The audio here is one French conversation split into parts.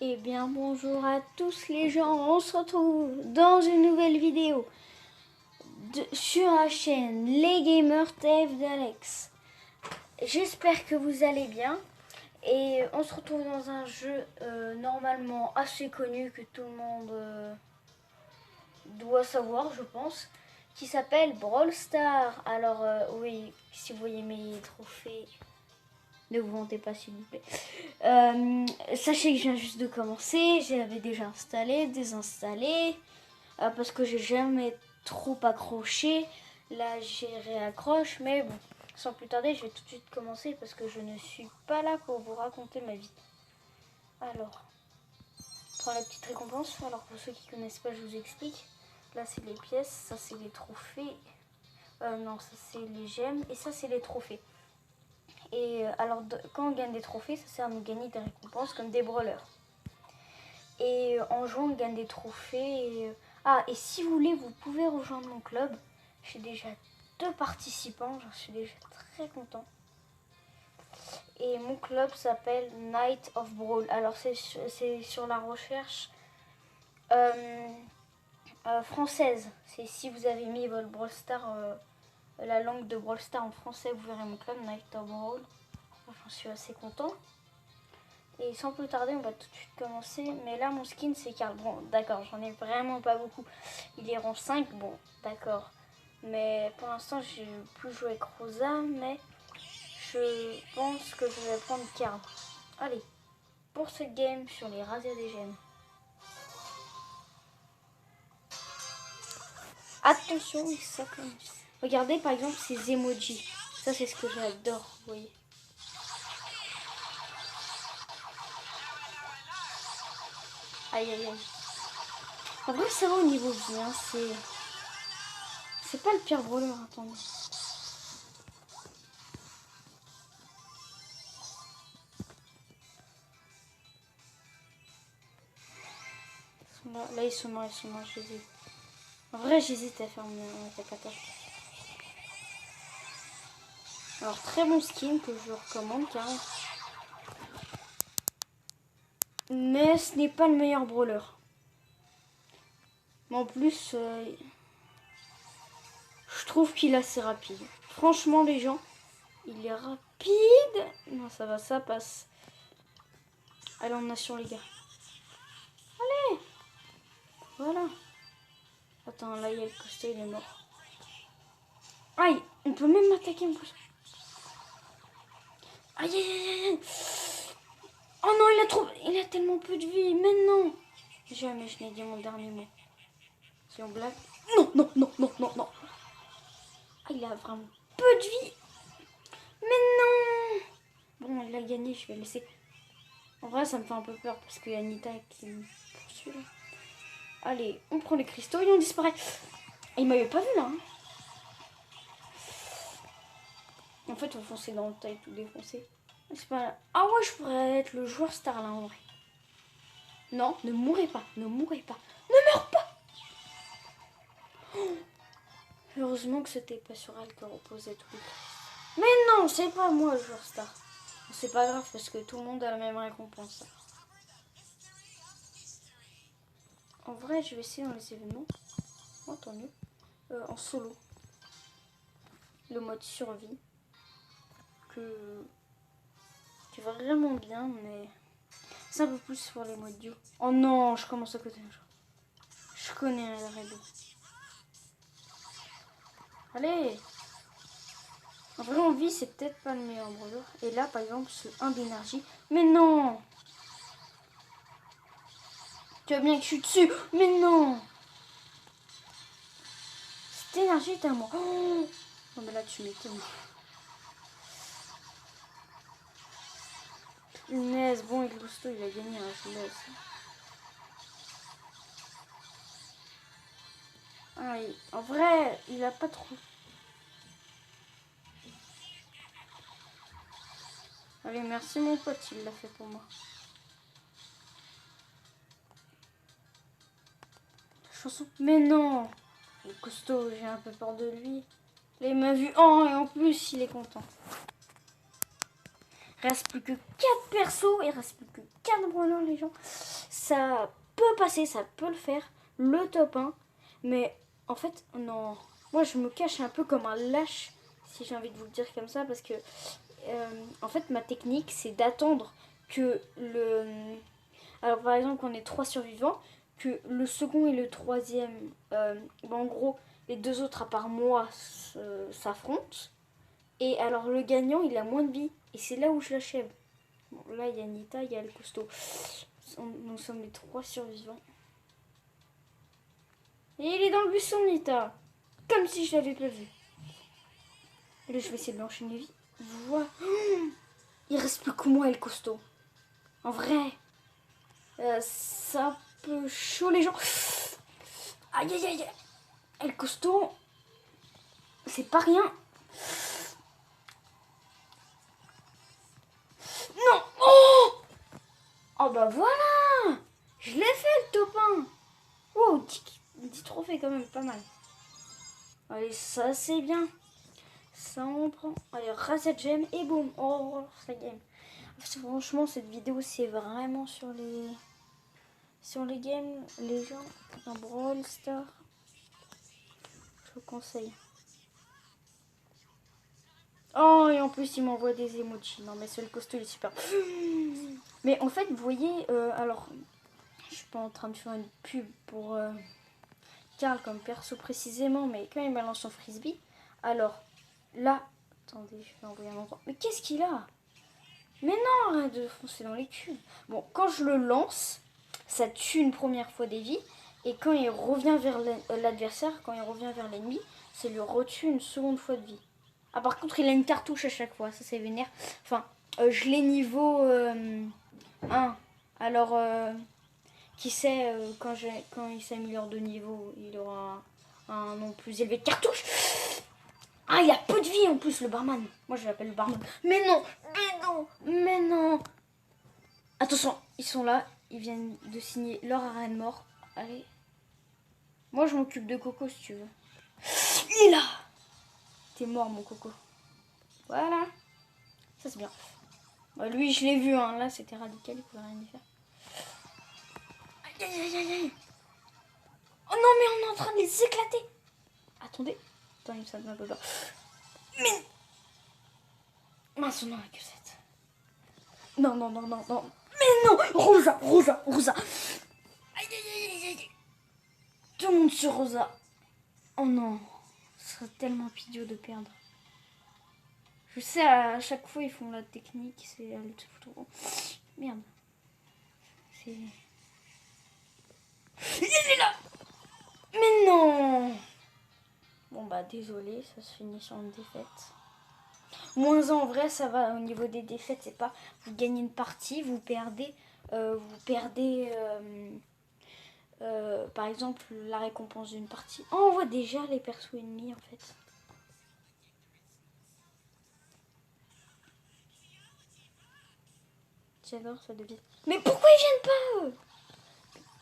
Eh bien bonjour à tous les gens, on se retrouve dans une nouvelle vidéo sur la chaîne Les Gamers TF d'Alex. J'espère que vous allez bien et on se retrouve dans un jeu normalement assez connu que tout le monde doit savoir je pense, qui s'appelle Brawl Stars. Alors oui, si vous voyez mes trophées, ne vous vantez pas s'il vous plaît. Sachez que je viens juste de commencer, j'avais déjà installé, désinstallé, parce que j'ai jamais trop accroché. Là j'ai réaccroche, mais bon, sans plus tarder, je vais tout de suite commencer parce que je ne suis pas là pour vous raconter ma vie. Alors, prends la petite récompense. Alors pour ceux qui connaissent pas, je vous explique. Là c'est les pièces, ça c'est les trophées. Non, ça c'est les gemmes et ça c'est les trophées. Et alors quand on gagne des trophées, ça sert à nous gagner des récompenses comme des brawlers. Et en jouant, on gagne des trophées. Et si vous voulez, vous pouvez rejoindre mon club. J'ai déjà 2 participants, j'en suis déjà très content. Et mon club s'appelle Night of Brawl. Alors c'est sur la recherche française. C'est si vous avez mis votre Brawl Stars, la langue de Brawl Stars en français, vous verrez mon club Night of Brawl. J'en suis assez content. Et sans plus tarder, on va tout de suite commencer. Mais là, mon skin, c'est Karl. Bon, d'accord, j'en ai vraiment pas beaucoup. Il est rang 5, bon, d'accord. Mais pour l'instant, j'ai plus joué avec Rosa, mais je pense que je vais prendre Karl. Allez, pour cette game sur les razzias des gemmes. Attention, ça commence. Regardez par exemple ces emojis. Ça, c'est ce que j'adore, vous voyez. Aïe, aïe, aïe. En vrai, ça va au niveau vie, hein, c'est pas le pire brawler, attendez. Là, ils sont morts, j'hésite. En vrai, j'hésite à faire mon attaque. Alors, très bon skin que je recommande, car... Mais ce n'est pas le meilleur brawler. Mais en plus, je trouve qu'il est assez rapide. Franchement, les gens, il est rapide. Non, ça va, ça passe. Allez, en nation, les gars. Allez. Voilà. Attends, là, il y a le costaud, il est mort. Aïe, on peut même m'attaquer en plus. Aïe, aïe, aïe, aïe. Oh non, il a tellement peu de vie. Mais non. Jamais je n'ai dit mon dernier mot. Si on blague. Non, non, non, non, non, non. Ah, il a vraiment peu de vie. Mais non. Bon, il a gagné, je vais laisser. En vrai, ça me fait un peu peur parce qu'il y a Nita qui me poursuit là. Allez, on prend les cristaux et on disparaît. Il m'avait pas vu là. Hein. En fait, on fonçait dans le tas et tout défoncé. C'est pas... Ah ouais, je pourrais être le joueur star là en vrai. Non, ne mourrez pas, ne mourrez pas. Ne meurs pas. Oh. Heureusement que c'était pas sur elle que reposait tous les cristaux. Mais non, c'est pas moi le joueur star. C'est pas grave parce que tout le monde a la même récompense. En vrai, je vais essayer dans les événements. Oh, tant mieux. En solo. Le mode survie. Qui est vraiment bien, mais c'est un peu plus pour les modes duo. Oh non, je commence à côté un jeu. Je connais la raid. Allez. En vrai, en vie, c'est peut-être pas le meilleur brawler. Et là, par exemple, ce 1 d'énergie. Mais non. Tu vois bien que je suis dessus. Mais non. Cette énergie est à moi. Oh non, mais là, tu m'étonnes. Punaise, bon, il Gusto, il a gagné, hein, je laisse. Ah, en vrai, il a pas trop. Allez, merci mon pote, il l'a fait pour moi. Chanson. Mais non. Le costaud, j'ai un peu peur de lui. Là, il m'a vu. Oh, et en plus, il est content. Il reste plus que 4 persos. Il reste plus que 4 brawlers, les gens. Ça peut passer, ça peut le faire. Le top 1. Mais en fait, non. Moi, je me cache un peu comme un lâche, si j'ai envie de vous le dire comme ça. Parce que, en fait, ma technique, c'est d'attendre que le... Alors, par exemple, qu'on ait 3 survivants, que le second et le troisième, en gros, les 2 autres, à part moi, s'affrontent. Et alors, le gagnant, il a moins de vie. Et c'est là où je l'achève. Bon, là, il y a Nita, il y a le costaud. Nous sommes les 3 survivants. Et il est dans le buisson, Nita. Comme si je l'avais pas vu. Et là, je vais essayer de l'enchaîner vite. Voilà. Il reste plus que moi et le costaud. En vrai, ça un peu chaud, les gens. Aïe, aïe, aïe. Et le costaud, c'est pas rien. Non. Oh bah voilà. Je l'ai fait, le top 1. Wow, 10 trophées quand même, pas mal. Allez, ça c'est bien. Ça on prend. Allez, reset gemme et boum. Oh, ça game. Franchement, cette vidéo, c'est vraiment sur les games, les gens dans Brawl Stars. Je vous conseille. Oh, et en plus, il m'envoie des emojis. Non, mais ce le costaud, il est super. Mais en fait, vous voyez, alors, je suis pas en train de faire une pub pour Karl comme perso précisément, mais quand il balance son frisbee, alors là, attendez, je vais envoyer un endroit. Mais qu'est-ce qu'il a? Mais non, arrête de foncer dans les culs. Bon, quand je le lance, ça tue une première fois des vies. Et quand il revient vers l'adversaire, quand il revient vers l'ennemi, ça lui retue une seconde fois de vie. Ah, par contre, il a une cartouche à chaque fois. Ça, c'est vénère. Enfin, je l'ai niveau 1. Alors, qui sait, quand il s'améliore de niveau, il aura un nom plus élevé de cartouche. Ah, il a peu de vie en plus, le barman. Moi, je l'appelle le barman. Mais non, mais non, mais non. Attention, ils sont là. Ils viennent de signer leur arène mort. Allez. Moi, je m'occupe de Coco, si tu veux. Il est là. T'es mort, mon Coco. Voilà. Ça, c'est bien. Bah, lui, je l'ai vu. Hein. Là, c'était radical. Il pouvait rien y faire. Aïe, aïe, aïe, aïe. Oh non, mais on est en train de les éclater. Attendez. Attends, ça me fait peur. Mais... mince, non, que cette. Non, non, non, non, non. Mais non. Rosa, Rosa, Rosa. Aïe, aïe, aïe, aïe. Tout le monde sur Rosa. Oh non. Ce serait tellement idiot de perdre. Je sais, à chaque fois, ils font la technique. C'est... Merde. C'est... Il est là. Mais non. Bon bah désolé, ça se finit sur une défaite. Moins en vrai, ça va au niveau des défaites, c'est pas vous gagnez une partie, vous perdez, par exemple la récompense d'une partie. Oh, on voit déjà les persos ennemis en fait. J'adore ça devient. Mais pourquoi ils viennent pas eux?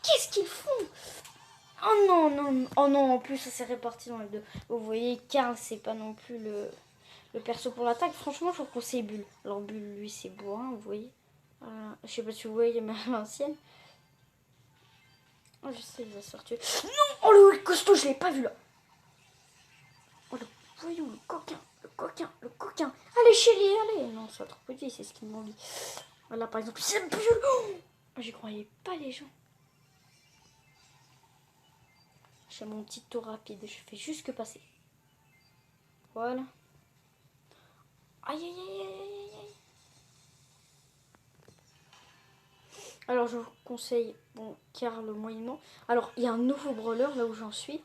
Qu'est-ce qu'ils font? Oh non, non, oh non, en plus ça s'est réparti dans les deux. Vous voyez, Karl, c'est pas non plus le perso pour l'attaque. Franchement, je vous conseille Bulle. Alors, Bulle, lui, c'est bourrin, vous voyez. Je sais pas si vous voyez, mais à l'ancienne. Oh, je sais, il va se faire tuer. Non. Oh, le costaud, je l'ai pas vu là. Oh, le voyou, le coquin, le coquin, le coquin. Allez, chérie, allez. Non, c'est trop petit, c'est ce qu'il m'en dit. Voilà, par exemple, c'est Bulle. Oh, j'y croyais pas, les gens. J'ai mon petit tour rapide, je fais juste que passer. Voilà. Aïe, aïe, aïe, aïe, aïe. Alors, je vous conseille, bon, Karl moyennement. Alors, il y a un nouveau brawler là où j'en suis.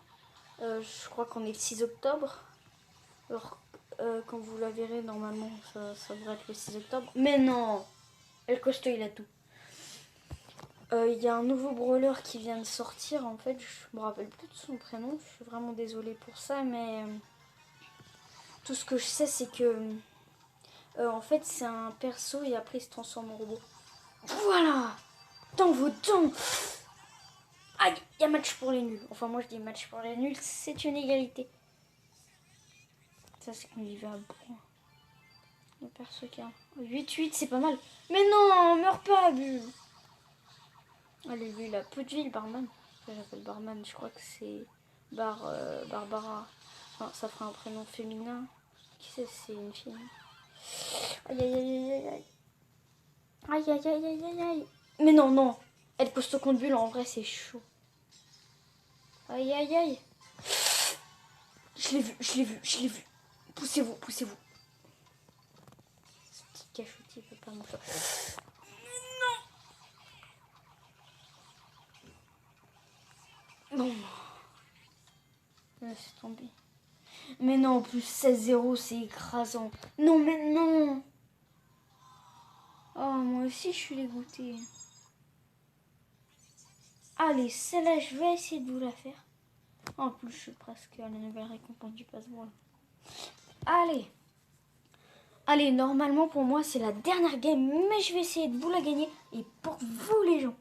Je crois qu'on est le 6 octobre. Alors, quand vous la verrez, normalement, ça devrait être le 6 octobre. Mais non! El Costo, il a tout. Il y a un nouveau brawler qui vient de sortir. En fait, je me rappelle plus de son prénom. Je suis vraiment désolée pour ça, mais tout ce que je sais, c'est que en fait, c'est un perso et après, il se transforme en robot. Voilà! Dans vos dents! Aïe, il y a match pour les nuls. Enfin, moi, je dis match pour les nuls. C'est une égalité. Ça, c'est qu'on y va à bout. Le perso qui a 8-8, c'est pas mal. Mais non, meurs pas, Bulle. Allez, lui, il a peu de vie, le barman. J'appelle barman, je crois que c'est Barbara. Enfin, ça fera un prénom féminin. Qui c'est une fille. Aïe, aïe, aïe, aïe, aïe. Aïe, aïe, aïe, aïe, aïe, aïe. Mais non, non. Elle costaud contre Bulle, en vrai, c'est chaud. Aïe, aïe, aïe. Je l'ai vu, je l'ai vu, je l'ai vu. Poussez-vous, poussez-vous. Ce petit cachotier peut pas me faire. Non. Laisse tomber. Mais non, plus 16-0, c'est écrasant. Non, mais non. Oh, moi aussi, je suis dégoûtée. Allez, celle-là, je vais essayer de vous la faire. En plus, je suis presque à la nouvelle récompense du passe-ball. Allez. Allez, normalement, pour moi, c'est la dernière game. Mais je vais essayer de vous la gagner. Et pour vous, les gens.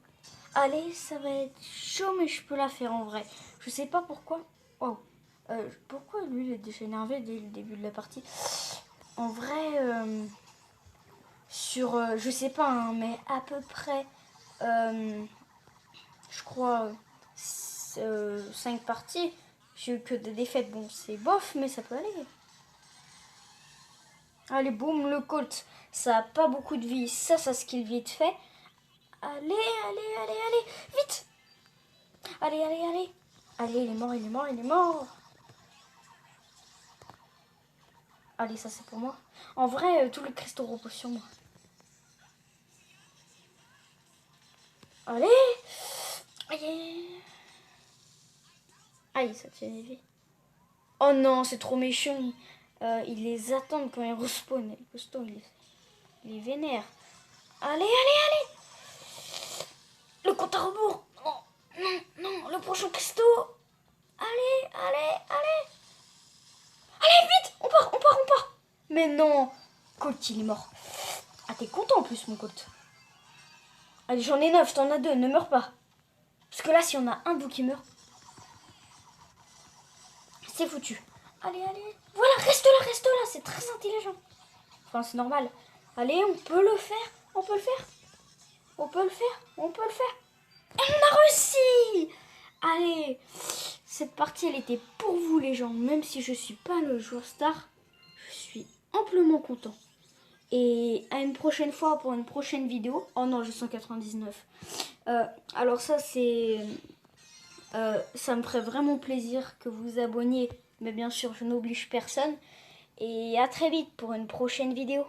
Allez, ça va être chaud, mais je peux la faire en vrai. Je sais pas pourquoi. Oh. Pourquoi lui, il est déjà énervé dès le début de la partie. En vrai, je sais pas, hein, mais à peu près, je crois, 5 parties, j'ai eu que des défaites. Bon, c'est bof, mais ça peut aller. Allez, boum, le Colt. Ça a pas beaucoup de vie. Ça skill vite fait. Allez, allez, allez, allez. Vite. Allez, allez, allez. Allez, il est mort, il est mort, il est mort. Allez, ça c'est pour moi. En vrai, tous les cristaux reposent sur moi. Allez. Aïe. Aïe, ça tient les vies. Oh non, c'est trop méchant. Ils les attendent quand ils respawnent. Le costaud, il est vénère. Allez, allez, allez. Le compte à rebours. Oh, non, non, le prochain cristaux. Allez, allez, allez. Allez, vite, on part, on part, on part. Mais non, Colt, il est mort. Ah, t'es content en plus, mon Colt. Allez, j'en ai 9, t'en as 2, ne meurs pas. Parce que là, si on a un bout qui meurt, c'est foutu. Allez, allez. Voilà, reste là, c'est très intelligent. Enfin, c'est normal. Allez, on peut le faire, on peut le faire. On peut le faire, on peut le faire. Et on a réussi. Allez, cette partie, elle était pour vous, les gens. Même si je suis pas le joueur star, je suis amplement content. Et à une prochaine fois pour une prochaine vidéo. Oh non, j'ai 199. Alors ça, ça me ferait vraiment plaisir que vous vous abonniez. Mais bien sûr, je n'oblige personne. Et à très vite pour une prochaine vidéo.